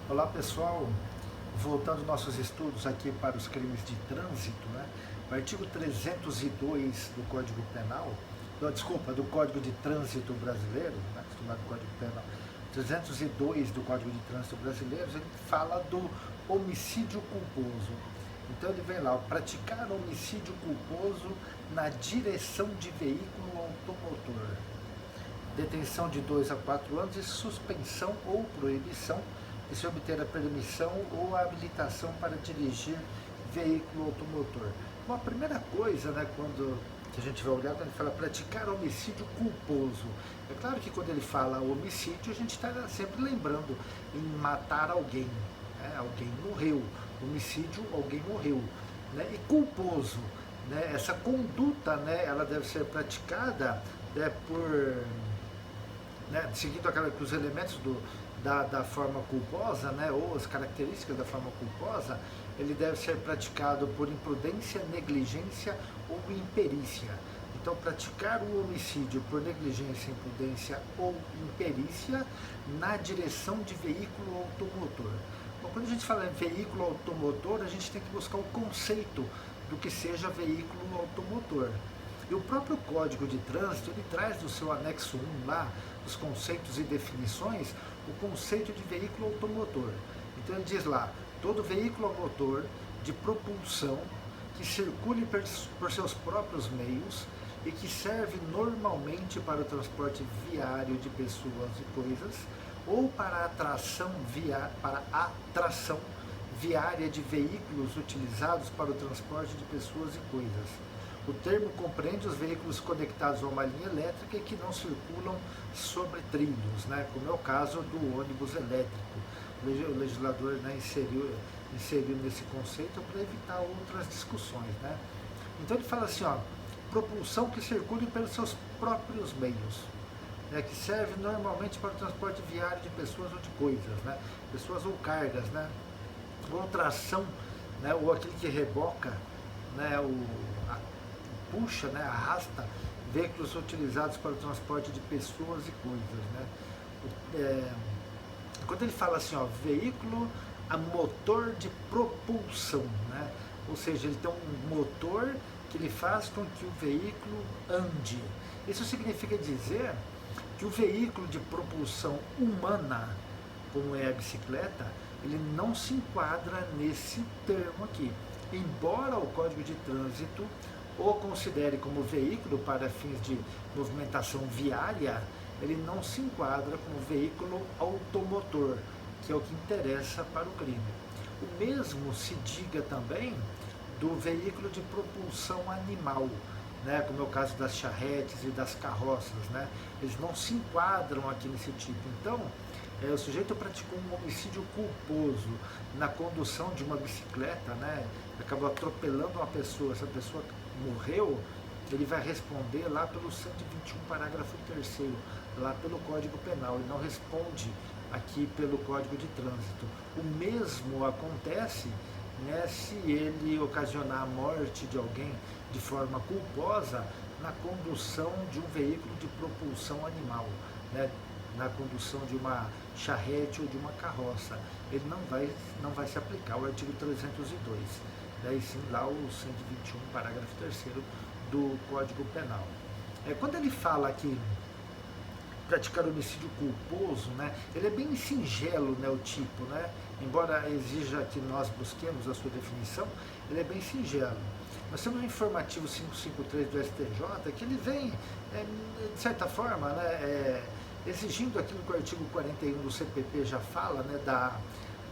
Olá pessoal, voltando nossos estudos aqui para os crimes de trânsito, né? O artigo 302 do Código Penal, do Código de Trânsito Brasileiro, né? Chamado Código Penal, 302 do Código de Trânsito Brasileiro, ele fala do homicídio culposo. Então ele vem lá, praticar homicídio culposo na direção de veículo automotor, detenção de 2 a 4 anos e suspensão ou proibição de se obter a permissão ou a habilitação para dirigir veículo automotor. Bom, a primeira coisa, né, quando a gente vai olhar, quando ele fala praticar homicídio culposo, é claro que quando ele fala homicídio, a gente está sempre lembrando em matar alguém, né, alguém morreu, homicídio, alguém morreu, né, e culposo, né, essa conduta, né, ela deve ser praticada, né, né, seguindo os elementos da forma culposa, né, ou as características da forma culposa, ele deve ser praticado por imprudência, negligência ou imperícia. Então, praticar o homicídio por negligência, imprudência ou imperícia na direção de veículo automotor. Bom, quando a gente fala em veículo automotor, a gente tem que buscar o conceito do que seja veículo automotor. E o próprio Código de Trânsito, ele traz no seu anexo 1 lá, os conceitos e definições, o conceito de veículo automotor. Então ele diz lá, todo veículo a motor de propulsão que circule por seus próprios meios e que serve normalmente para o transporte viário de pessoas e coisas ou para a atração viária de veículos utilizados para o transporte de pessoas e coisas. O termo compreende os veículos conectados a uma linha elétrica e que não circulam sobre trilhos, né, como é o caso do ônibus elétrico. O legislador, né, inseriu nesse conceito para evitar outras discussões, né. Então ele fala assim, ó, propulsão que circule pelos seus próprios meios, né, que serve normalmente para o transporte viário de pessoas ou de coisas, né, pessoas ou cargas, né, ou tração, né, ou aquele que reboca, né, puxa, né, arrasta veículos utilizados para o transporte de pessoas e coisas, né. Quando ele fala assim, ó, veículo a motor de propulsão, né, ou seja, ele tem um motor que ele faz com que o veículo ande. Isso significa dizer que o veículo de propulsão humana, como é a bicicleta, ele não se enquadra nesse termo aqui. Embora o Código de Trânsito o considere como veículo para fins de movimentação viária, ele não se enquadra como veículo automotor, que é o que interessa para o crime. O mesmo se diga também do veículo de propulsão animal, né, como é o caso das charretes e das carroças, né, eles não se enquadram aqui nesse tipo. Então, o sujeito praticou um homicídio culposo na condução de uma bicicleta, né, acabou atropelando uma pessoa, essa pessoa morreu, ele vai responder lá pelo 121, parágrafo 3º, lá pelo Código Penal, ele não responde aqui pelo Código de Trânsito. O mesmo acontece, né, se ele ocasionar a morte de alguém de forma culposa na condução de um veículo de propulsão animal, né, na condução de uma charrete ou de uma carroça. Ele não vai se aplicar o artigo 302, né, e sim lá o 121, parágrafo 3º do Código Penal. Quando ele fala que praticar homicídio culposo, né, ele é bem singelo, né, o tipo, né, embora exija que nós busquemos a sua definição, ele é bem singelo. Nós temos o informativo 553 do STJ, que ele vem, de certa forma, né, exigindo aquilo que o artigo 41 do CPP já fala, né, da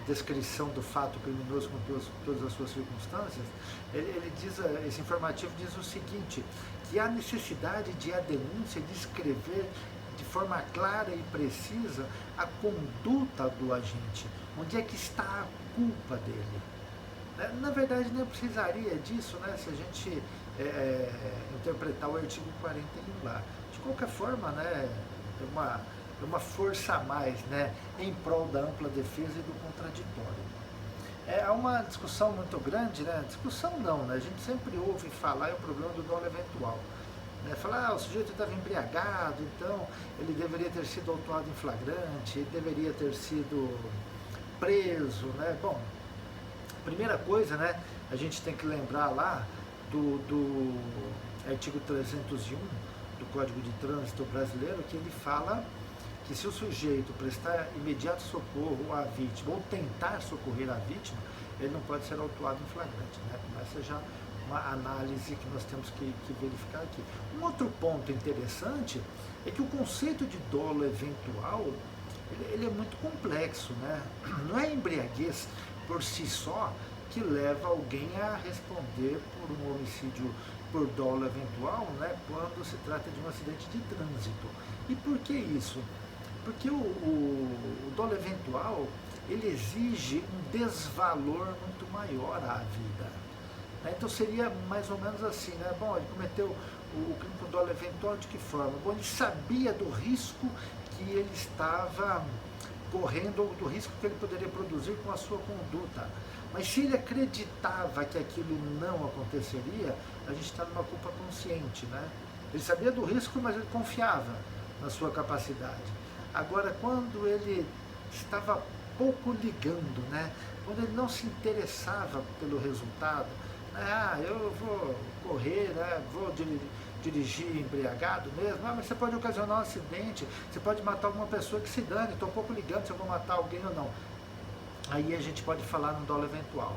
descrição do fato criminoso com todas as suas circunstâncias. Ele diz, esse informativo diz o seguinte, que há necessidade de a denúncia descrever de forma clara e precisa a conduta do agente, onde é que está a culpa dele. Na verdade, nem precisaria disso, né, se a gente interpretar o artigo 41 lá. De qualquer forma, né, é uma força a mais, né, em prol da ampla defesa e do contraditório. Há uma discussão muito grande, né, discussão não, né, a gente sempre ouve falar, é o problema do dolo eventual. Falar, o sujeito estava embriagado, então ele deveria ter sido autuado em flagrante, ele deveria ter sido preso, né? Bom, primeira coisa, né, a gente tem que lembrar lá do artigo 301 do Código de Trânsito Brasileiro, que ele fala que se o sujeito prestar imediato socorro à vítima ou tentar socorrer a vítima, ele não pode ser autuado em flagrante, né? Essa já uma análise que nós temos que verificar aqui. Um outro ponto interessante é que o conceito de dolo eventual, ele é muito complexo, né? Não é a embriaguez por si só que leva alguém a responder por um homicídio por dolo eventual, né, quando se trata de um acidente de trânsito. E por que isso? Porque o dolo eventual, ele exige um desvalor muito maior à vida. Né? Então seria mais ou menos assim, né? Bom, ele cometeu o crime com dolo eventual de que forma? Bom, ele sabia do risco que ele estava correndo, ou do risco que ele poderia produzir com a sua conduta. Mas se ele acreditava que aquilo não aconteceria, a gente está numa culpa consciente, né? Ele sabia do risco, mas ele confiava na sua capacidade. Agora, quando ele estava pouco ligando, né? Quando ele não se interessava pelo resultado, eu vou correr, né? Vou dirigir embriagado mesmo, mas você pode ocasionar um acidente, você pode matar alguma pessoa, que se dane, estou pouco ligando se eu vou matar alguém ou não. Aí a gente pode falar no dolo eventual.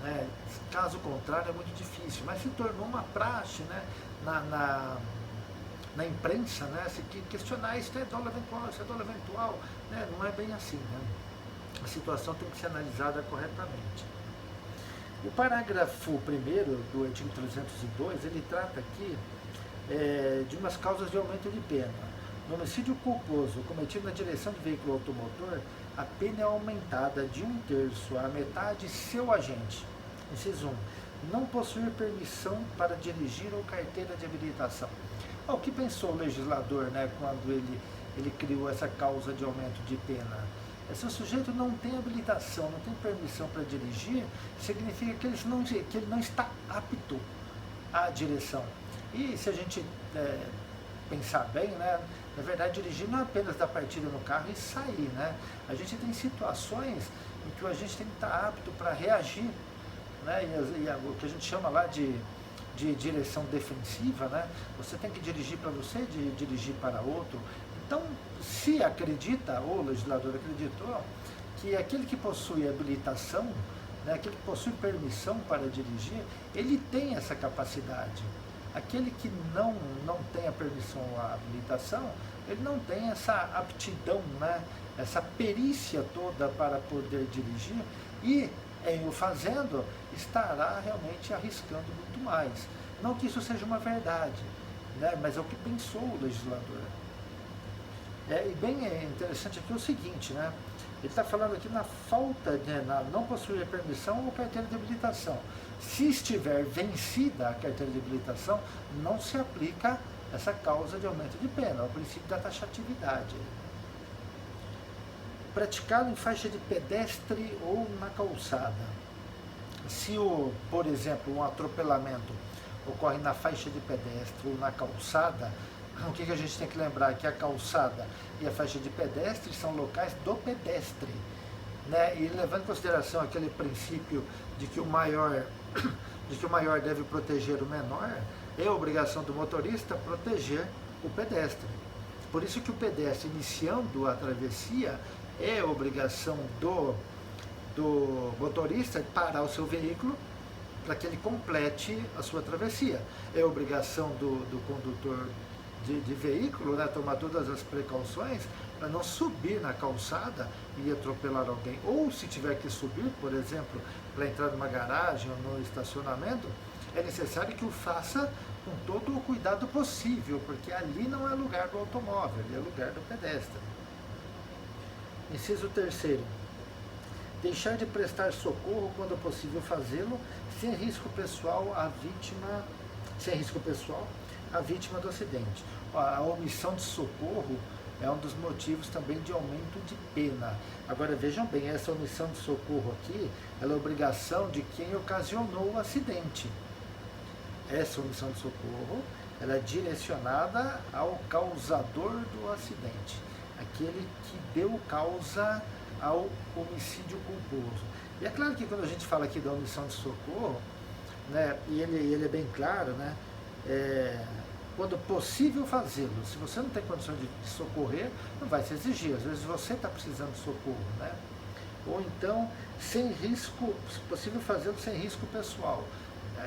Né? Caso contrário, é muito difícil, mas se tornou uma praxe, né? na imprensa, né? Se questionar isso é dolo eventual, isso é dolo eventual, né? Não é bem assim, né? A situação tem que ser analisada corretamente. O parágrafo 1º do artigo 302, ele trata aqui de umas causas de aumento de pena. No homicídio culposo cometido na direção de veículo automotor, a pena é aumentada de 1/3 à metade seu agente. Inciso 1. Não possuir permissão para dirigir ou carteira de habilitação. O que pensou o legislador, né, quando ele criou essa causa de aumento de pena? Se o sujeito não tem habilitação, não tem permissão para dirigir, significa que ele não está apto à direção. E se a gente pensar bem, né, na verdade, dirigir não é apenas dar partida no carro e sair, né? A gente tem situações em que a gente tem que estar apto para reagir, né? E o que a gente chama lá de direção defensiva, né? Você tem que dirigir para você, dirigir para outro. Então, se acredita, ou o legislador acreditou, que aquele que possui habilitação, né, aquele que possui permissão para dirigir, ele tem essa capacidade. Aquele que não tem a permissão ou a habilitação, ele não tem essa aptidão, né, essa perícia toda para poder dirigir, e em o fazendo, estará realmente arriscando muito mais. Não que isso seja uma verdade, né, mas é o que pensou o legislador. E bem interessante aqui o seguinte, né? Ele está falando aqui na falta, na não possuir permissão ou carteira de habilitação. Se estiver vencida a carteira de habilitação, não se aplica essa causa de aumento de pena, o princípio da taxatividade. Praticado em faixa de pedestre ou na calçada. Se, por exemplo, um atropelamento ocorre na faixa de pedestre ou na calçada, o que a gente tem que lembrar? Que a calçada e a faixa de pedestre são locais do pedestre, né? E levando em consideração aquele princípio de que o maior deve proteger o menor, é a obrigação do motorista proteger o pedestre. Por isso que o pedestre, iniciando a travessia, é a obrigação do motorista parar o seu veículo para que ele complete a sua travessia. É a obrigação do condutor de veículo, né, tomar todas as precauções para não subir na calçada e atropelar alguém. Ou se tiver que subir, por exemplo, para entrar numa garagem ou no estacionamento, é necessário que o faça com todo o cuidado possível, porque ali não é lugar do automóvel, ali é lugar do pedestre. Inciso 3º. Deixar de prestar socorro quando possível fazê-lo sem risco pessoal à vítima do acidente. A omissão de socorro é um dos motivos também de aumento de pena. Agora vejam bem, essa omissão de socorro aqui, ela é obrigação de quem ocasionou o acidente. Essa omissão de socorro, ela é direcionada ao causador do acidente, aquele que deu causa ao homicídio culposo. E é claro que quando a gente fala aqui da omissão de socorro, né, e ele é bem claro, né, quando possível fazê-lo. Se você não tem condição de socorrer, não vai se exigir. Às vezes você está precisando de socorro, né? Ou então, sem risco, se possível fazê-lo sem risco pessoal.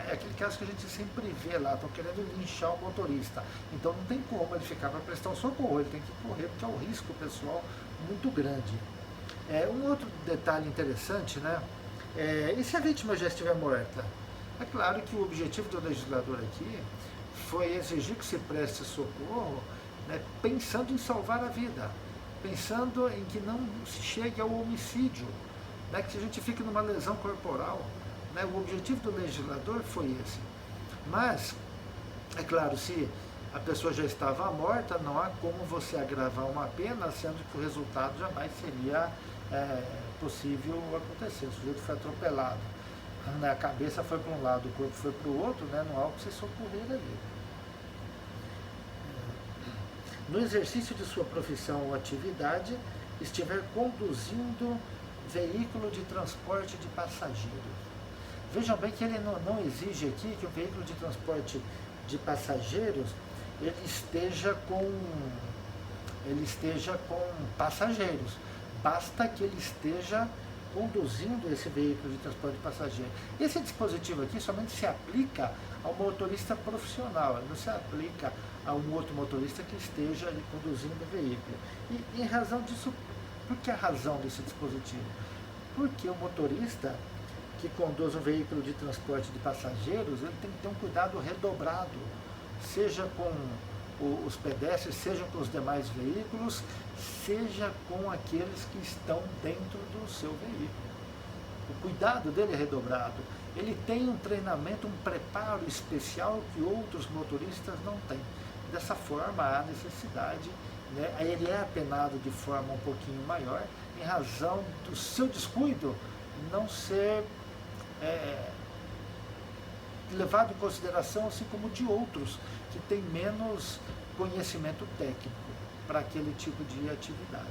É aquele caso que a gente sempre vê lá, estão querendo linchar o motorista. Então não tem como ele ficar para prestar o socorro, ele tem que correr porque é um risco pessoal muito grande. Um outro detalhe interessante, né? E se a vítima já estiver morta? É claro que o objetivo do legislador aqui foi exigir que se preste socorro, né, pensando em salvar a vida, pensando em que não se chegue ao homicídio, né, que a gente fique numa lesão corporal. Né, o objetivo do legislador foi esse. Mas, é claro, se a pessoa já estava morta, não há como você agravar uma pena, sendo que o resultado jamais seria possível acontecer. O sujeito foi atropelado, a cabeça foi para um lado, o corpo foi para o outro, né, não há o que se socorrer ali. No exercício de sua profissão ou atividade, estiver conduzindo veículo de transporte de passageiros. Vejam bem que ele não exige aqui que o veículo de transporte de passageiros ele esteja com passageiros. Basta que ele esteja conduzindo esse veículo de transporte de passageiros. Esse dispositivo aqui somente se aplica ao motorista profissional, ele não se aplica a um outro motorista que esteja ali conduzindo o veículo. E em razão disso, por que a razão desse dispositivo? Porque o motorista que conduz um veículo de transporte de passageiros, ele tem que ter um cuidado redobrado, seja com os pedestres, seja com os demais veículos, seja com aqueles que estão dentro do seu veículo. O cuidado dele é redobrado. Ele tem um treinamento, um preparo especial que outros motoristas não têm. Dessa forma, há necessidade, né? Ele é apenado de forma um pouquinho maior, em razão do seu descuido não ser levado em consideração, assim como de outros que têm menos conhecimento técnico para aquele tipo de atividade.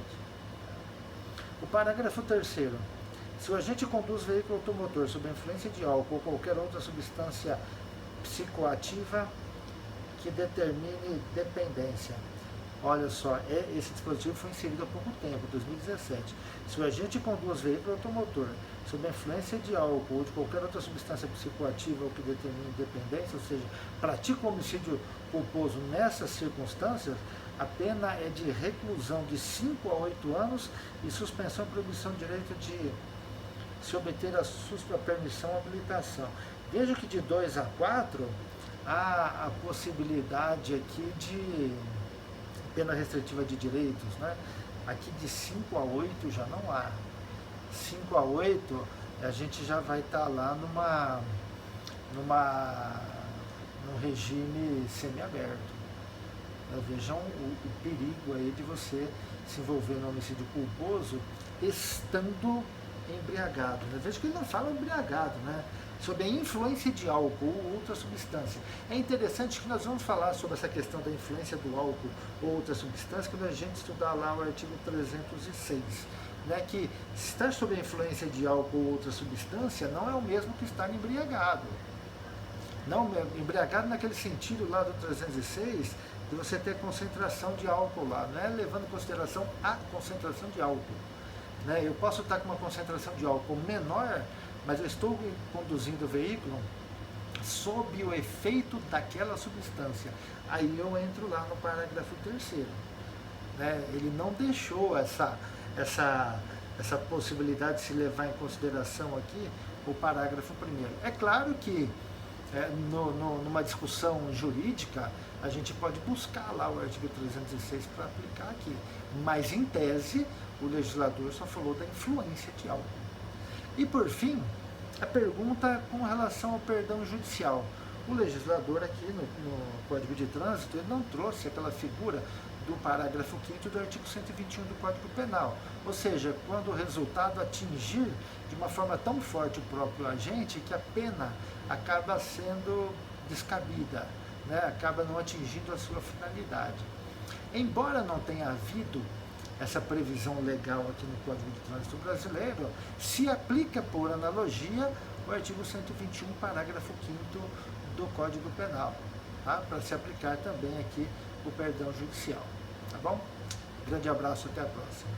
O parágrafo 3º. Se o agente conduz veículo automotor sob a influência de álcool ou qualquer outra substância psicoativa que determine dependência. Olha só, esse dispositivo foi inserido há pouco tempo, 2017. Se o agente conduz veículo automotor sob a influência de álcool ou de qualquer outra substância psicoativa ou que determine dependência, ou seja, pratica o homicídio culposo nessas circunstâncias, a pena é de reclusão de 5 a 8 anos e suspensão e proibição de direito de se obter a sua permissão ou habilitação. Veja que de 2 a 4 há a possibilidade aqui de pena restritiva de direitos, né? Aqui de 5 a 8 já não há. 5 a 8 a gente já vai estar lá num regime semiaberto. Vejam o perigo aí de você se envolver no homicídio culposo estando embriagado. Né? Veja que ele não fala embriagado, né? Sob a influência de álcool ou outra substância. É interessante que nós vamos falar sobre essa questão da influência do álcool ou outra substância quando a gente estudar lá o artigo 306. Né, que estar sob a influência de álcool ou outra substância não é o mesmo que estar embriagado. Não, embriagado naquele sentido lá do 306, de você ter concentração de álcool lá, não é levando em consideração a concentração de álcool. Né? Eu posso estar com uma concentração de álcool menor, mas eu estou conduzindo o veículo sob o efeito daquela substância. Aí eu entro lá no parágrafo 3º. Né? Ele não deixou essa possibilidade de se levar em consideração aqui o parágrafo 1º. É claro que numa discussão jurídica a gente pode buscar lá o artigo 306 para aplicar aqui, mas em tese o legislador só falou da influência de álcool. E por fim, a pergunta com relação ao perdão judicial. O legislador aqui no Código de Trânsito ele não trouxe aquela figura do parágrafo 5º do artigo 121 do Código Penal. Ou seja, quando o resultado atingir de uma forma tão forte o próprio agente que a pena acaba sendo descabida, né? Acaba não atingindo a sua finalidade. Embora não tenha havido essa previsão legal aqui no Código de Trânsito Brasileiro, se aplica por analogia o artigo 121, parágrafo 5º do Código Penal, tá? Para se aplicar também aqui o perdão judicial, tá bom? Grande abraço, até a próxima.